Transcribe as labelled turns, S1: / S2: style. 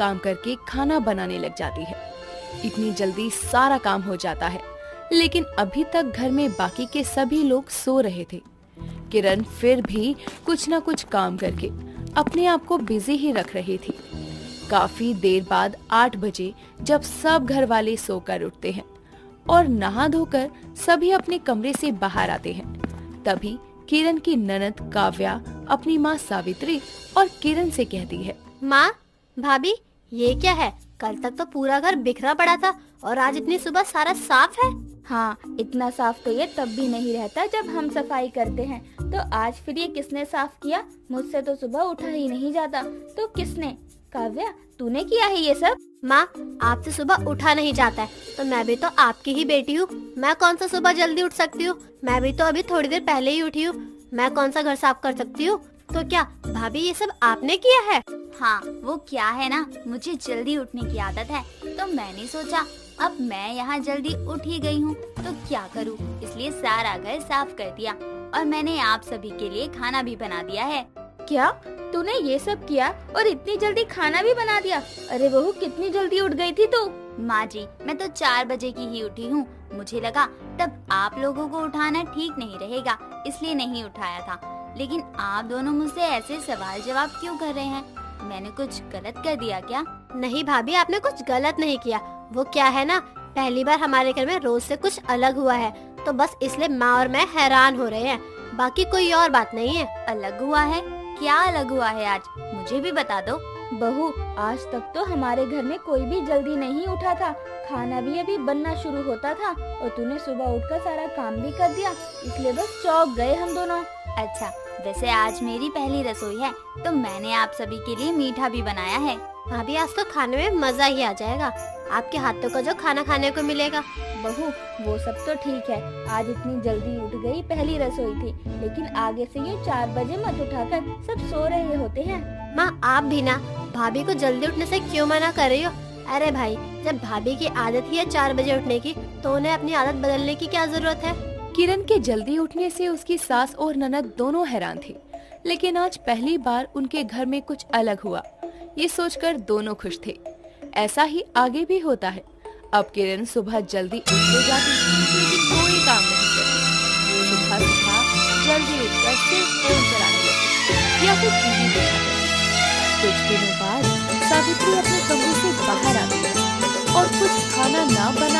S1: काम करके खाना बनाने लग जाती है। इतनी जल्दी सारा काम हो जाता है, लेकिन अभी तक घर में बाकी के सभी लोग सो रहे थे। किरण फिर भी कुछ न कुछ काम करके अपने आप को बिजी ही रख रही थी। काफी देर बाद 8 बजे जब सब घर वाले सोकर उठते हैं और नहा धोकर सभी अपने कमरे से बाहर आते हैं, तभी किरण की ननद काव्या अपनी माँ सावित्री और किरण से कहती है,
S2: माँ, भाभी, ये क्या है? कल तक तो पूरा घर बिखरा पड़ा था और आज इतनी सुबह सारा साफ है।
S3: हाँ, इतना साफ तो ये तब भी नहीं रहता जब हम सफाई करते हैं। तो आज फिर ये किसने साफ किया? मुझसे तो सुबह उठा ही नहीं जाता। तो किसने? काव्या, तूने किया है ये सब?
S2: माँ, आपसे सुबह उठा नहीं जाता है तो मैं भी तो आपकी ही बेटी हूँ। मैं कौन सा सुबह जल्दी उठ सकती हूँ? मैं भी तो अभी थोड़ी देर पहले ही उठी हूँ। मैं कौन सा घर साफ कर सकती हूँ? तो क्या भाभी ये सब आपने किया है?
S4: हाँ, वो क्या है ना, मुझे जल्दी उठने की आदत है, तो मैंने सोचा अब मैं यहाँ जल्दी उठ ही गई हूँ तो क्या करूँ, इसलिए सारा घर साफ कर दिया और मैंने आप सभी के लिए खाना भी बना दिया है।
S3: क्या तूने ये सब किया और इतनी जल्दी खाना भी बना दिया? अरे बहू, कितनी जल्दी उठ गई थी तू?
S4: माँ जी, मैं तो 4 बजे की ही उठी हूँ। मुझे लगा तब आप लोगों को उठाना ठीक नहीं रहेगा, इसलिए नहीं उठाया था। लेकिन आप दोनों मुझसे ऐसे सवाल जवाब क्यों कर रहे हैं? मैंने कुछ गलत कर दिया क्या?
S2: नहीं भाभी, आपने कुछ गलत नहीं किया। वो क्या है ना, पहली बार हमारे घर में रोज से कुछ अलग हुआ है, तो बस इसलिए माँ और मैं हैरान हो रहे हैं, बाकी कोई और बात नहीं है।
S4: अलग हुआ है? क्या अलग हुआ है आज? मुझे भी बता दो।
S3: बहू, आज तक तो हमारे घर में कोई भी जल्दी नहीं उठा था। खाना भी अभी बनना शुरू होता था और तूने सुबह उठकर सारा काम भी कर दिया, इसलिए बस चौंक गए हम दोनों।
S4: अच्छा, वैसे आज मेरी पहली रसोई है तो मैंने आप सभी के लिए मीठा भी बनाया है।
S2: भाभी, आज तो खाने में मजा ही आ जाएगा, आपके हाथों का जो खाना खाने को मिलेगा।
S3: बहू, वो सब तो ठीक है, आज इतनी जल्दी उठ गई, पहली रसोई थी, लेकिन आगे से ये 4 बजे मत उठाकर, सब सो रहे होते हैं।
S2: माँ, आप भी ना भाभी को जल्दी उठने से क्यों मना कर रही हो? अरे भाई, जब भाभी की आदत ही है 4 बजे उठने की, तो उन्हें अपनी आदत बदलने की क्या जरूरत है?
S1: किरण के जल्दी उठने से उसकी सास और ननद दोनों हैरान थे, लेकिन आज पहली बार उनके घर में कुछ अलग हुआ, ये सोचकर दोनों खुश थे। ऐसा ही आगे भी होता है। अब किरण सुबह जल्दी उठ तो जाती, लेकिन कोई काम नहीं करती। सुबह सुबह जल्दी उठकर सिर्फ फोन चलाने लगती या फिर टीवी देखने लगती। कुछ दिनों बाद सावित्री अपने कमरे से बाहर आती है और कुछ खाना ना बना